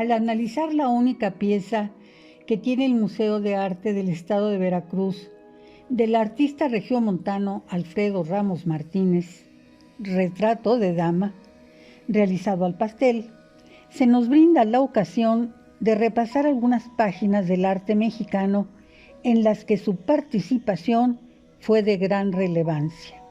al analizar la única pieza que tiene el Museo de Arte del Estado de Veracruz, del artista regiomontano Alfredo Ramos Martínez, Retrato de Dama, realizado al pastel, se nos brinda la ocasión de repasar algunas páginas del arte mexicano en las que su participación fue de gran relevancia.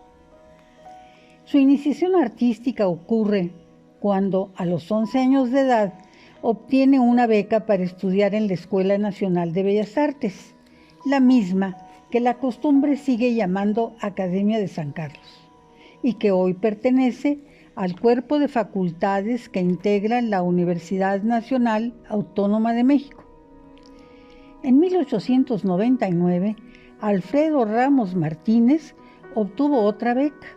Su iniciación artística ocurre cuando, a los 11 años de edad, obtiene una beca para estudiar en la Escuela Nacional de Bellas Artes, la misma que la costumbre sigue llamando Academia de San Carlos, y que hoy pertenece al cuerpo de facultades que integran la Universidad Nacional Autónoma de México. En 1899, Alfredo Ramos Martínez obtuvo otra beca,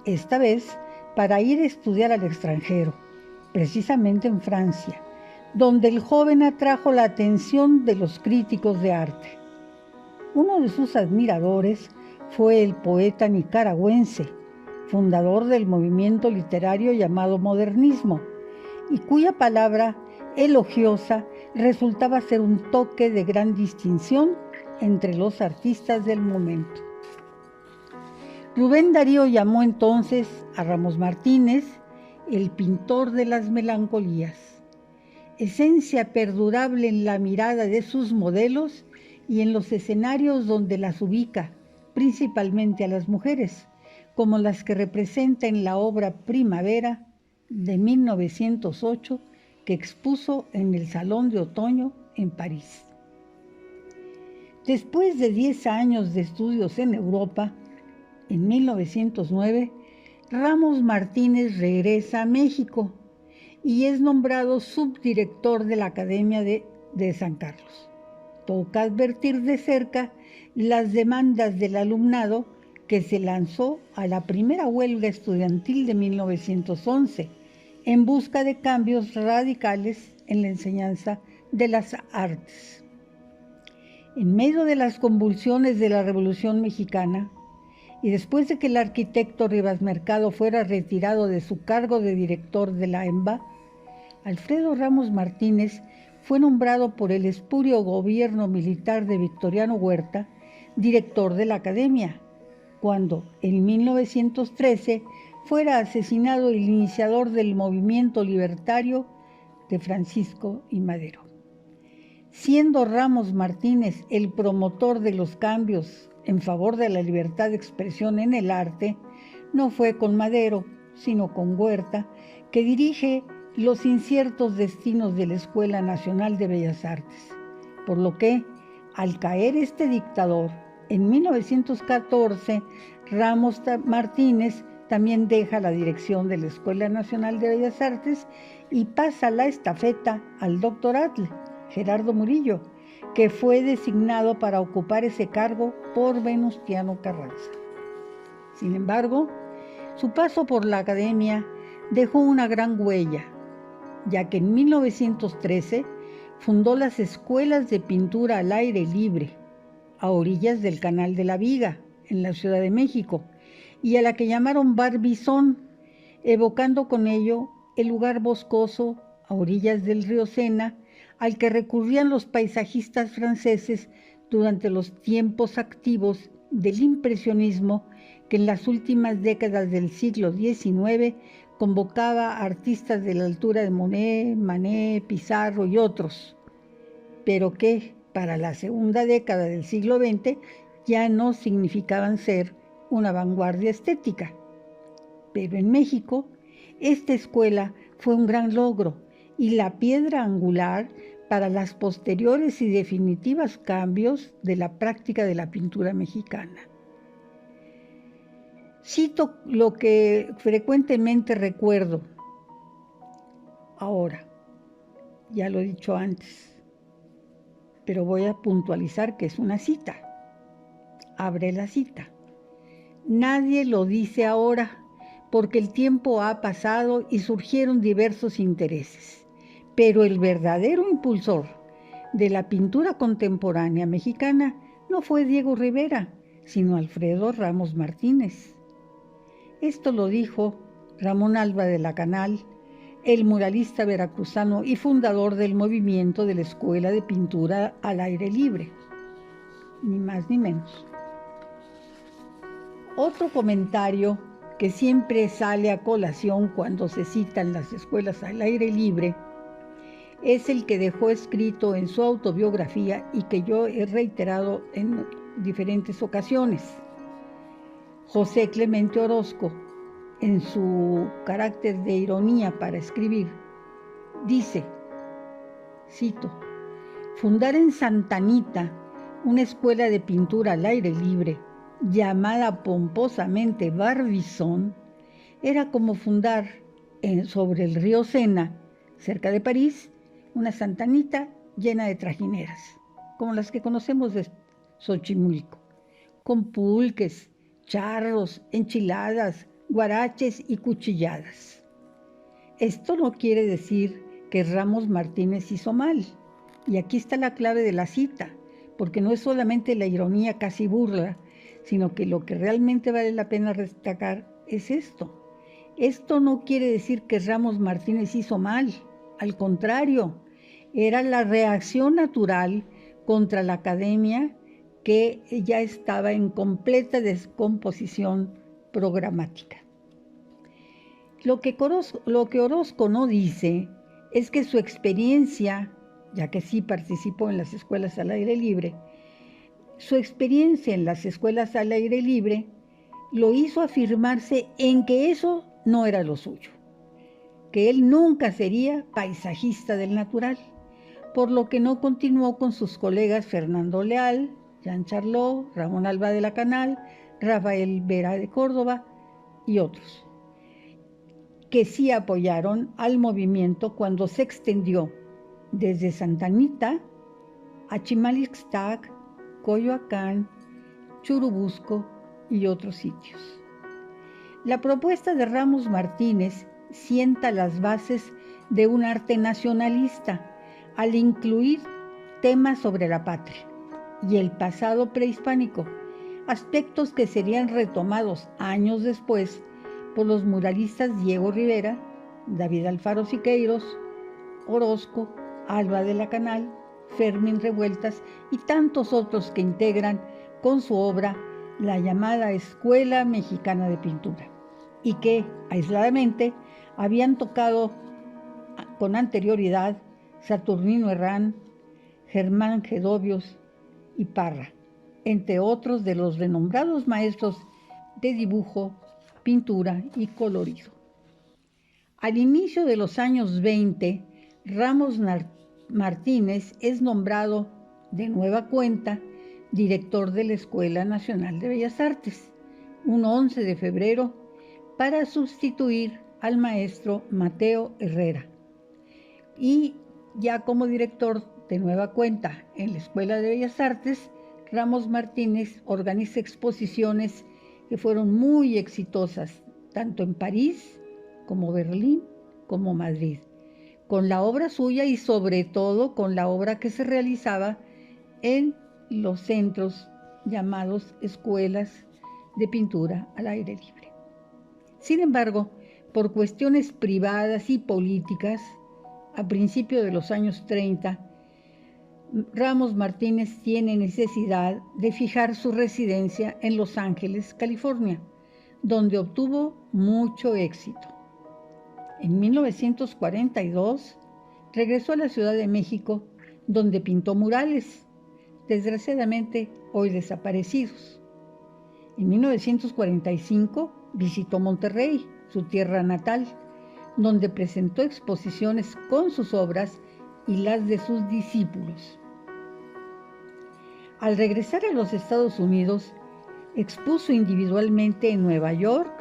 esta vez para ir a estudiar al extranjero, precisamente en Francia, donde el joven atrajo la atención de los críticos de arte. Uno de sus admiradores fue el poeta nicaragüense, fundador del movimiento literario llamado modernismo, y cuya palabra elogiosa resultaba ser un toque de gran distinción entre los artistas del momento. Rubén Darío llamó entonces a Ramos Martínez el pintor de las melancolías, esencia perdurable en la mirada de sus modelos y en los escenarios donde las ubica, principalmente a las mujeres, como las que representa en la obra Primavera de 1908 que expuso en el Salón de Otoño en París. Después de 10 años de estudios en Europa, en 1909, Ramos Martínez regresa a México y es nombrado subdirector de la Academia de San Carlos. Toca advertir de cerca las demandas del alumnado que se lanzó a la primera huelga estudiantil de 1911 en busca de cambios radicales en la enseñanza de las artes. En medio de las convulsiones de la Revolución Mexicana, y después de que el arquitecto Rivas Mercado fuera retirado de su cargo de director de la EMBA, Alfredo Ramos Martínez fue nombrado por el espurio gobierno militar de Victoriano Huerta director de la Academia, cuando en 1913 fuera asesinado el iniciador del movimiento libertario de Francisco I. Madero. Siendo Ramos Martínez el promotor de los cambios en favor de la libertad de expresión en el arte, no fue con Madero, sino con Huerta, que dirige los inciertos destinos de la Escuela Nacional de Bellas Artes, por lo que, al caer este dictador, en 1914, Ramos Martínez también deja la dirección de la Escuela Nacional de Bellas Artes y pasa la estafeta al doctoratle, Gerardo Murillo, que fue designado para ocupar ese cargo por Venustiano Carranza. Sin embargo, su paso por la Academia dejó una gran huella, ya que en 1913 fundó las escuelas de pintura al aire libre, a orillas del Canal de la Viga, en la Ciudad de México, y a la que llamaron Barbizón, evocando con ello el lugar boscoso a orillas del río Sena, al que recurrían los paisajistas franceses durante los tiempos activos del impresionismo que en las últimas décadas del siglo XIX convocaba a artistas de la altura de Monet, Manet, Pizarro y otros, pero que para la segunda década del siglo XX ya no significaban ser una vanguardia estética. Pero en México, esta escuela fue un gran logro y la piedra angular para las posteriores y definitivos cambios de la práctica de la pintura mexicana. Cito lo que frecuentemente recuerdo ahora, ya lo he dicho antes, pero voy a puntualizar que es una cita. Abre la cita. Nadie lo dice ahora, porque el tiempo ha pasado y surgieron diversos intereses, pero el verdadero impulsor de la pintura contemporánea mexicana no fue Diego Rivera, sino Alfredo Ramos Martínez. Esto lo dijo Ramón Alba de la Canal, el muralista veracruzano y fundador del movimiento de la Escuela de Pintura al Aire Libre, ni más ni menos. Otro comentario que siempre sale a colación cuando se citan las escuelas al aire libre es el que dejó escrito en su autobiografía y que yo he reiterado en diferentes ocasiones. José Clemente Orozco, en su carácter de ironía para escribir, dice, cito, fundar en Santa Anita una escuela de pintura al aire libre, llamada pomposamente Barbizon, era como fundar sobre el río Sena, cerca de París, una Santa Anita llena de trajineras, como las que conocemos de Xochimilco, con pulques, charros, enchiladas, guaraches y cuchilladas. Esto no quiere decir que Ramos Martínez hizo mal, y aquí está la clave de la cita, porque no es solamente la ironía casi burla, sino que lo que realmente vale la pena destacar es esto. Esto no quiere decir que Ramos Martínez hizo mal, al contrario, era la reacción natural contra la academia que ya estaba en completa descomposición programática. Lo que Orozco no dice es que su experiencia, ya que sí participó en las escuelas al aire libre, su experiencia en las escuelas al aire libre lo hizo afirmarse en que eso no era lo suyo, que él nunca sería paisajista del natural, por lo que no continuó con sus colegas Fernando Leal, Jean Charlot, Ramón Alba de la Canal, Rafael Vera de Córdoba y otros, que sí apoyaron al movimiento cuando se extendió desde Santa Anita a Chimalixtac, Coyoacán, Churubusco y otros sitios. La propuesta de Ramos Martínez sienta las bases de un arte nacionalista al incluir temas sobre la patria y el pasado prehispánico, aspectos que serían retomados años después por los muralistas Diego Rivera, David Alfaro Siqueiros, Orozco, Alba de la Canal, Fermín Revueltas y tantos otros que integran con su obra la llamada Escuela Mexicana de Pintura y que, aisladamente, habían tocado con anterioridad Saturnino Herrán, Germán Gedovios y Parra, entre otros de los renombrados maestros de dibujo, pintura y colorido. Al inicio de los años 20, Ramos Martínez es nombrado de nueva cuenta director de la Escuela Nacional de Bellas Artes, un 11 de febrero, para sustituir al maestro Mateo Herrera. Y ya como director de nueva cuenta en la Escuela de Bellas Artes, Ramos Martínez organiza exposiciones que fueron muy exitosas, tanto en París como Berlín como Madrid, con la obra suya y sobre todo con la obra que se realizaba en los centros llamados escuelas de pintura al aire libre. Sin embargo, por cuestiones privadas y políticas, a principios de los años 30, Ramos Martínez tiene necesidad de fijar su residencia en Los Ángeles, California, donde obtuvo mucho éxito. En 1942 regresó a la Ciudad de México, donde pintó murales, desgraciadamente hoy desaparecidos. En 1945 visitó Monterrey, su tierra natal, donde presentó exposiciones con sus obras y las de sus discípulos. Al regresar a los Estados Unidos, expuso individualmente en Nueva York,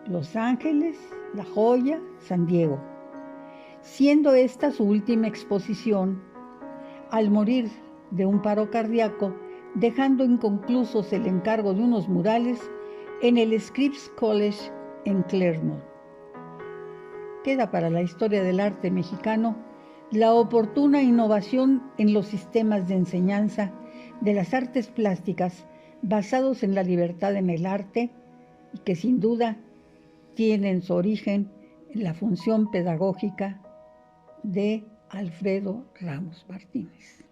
Los Ángeles, La Joya, San Diego, siendo esta su última exposición, al morir de un paro cardíaco, dejando inconclusos el encargo de unos murales en el Scripps College en Claremont. Queda para la historia del arte mexicano la oportuna innovación en los sistemas de enseñanza de las artes plásticas basados en la libertad en el arte y que sin duda tienen su origen la función pedagógica de Alfredo Ramos Martínez.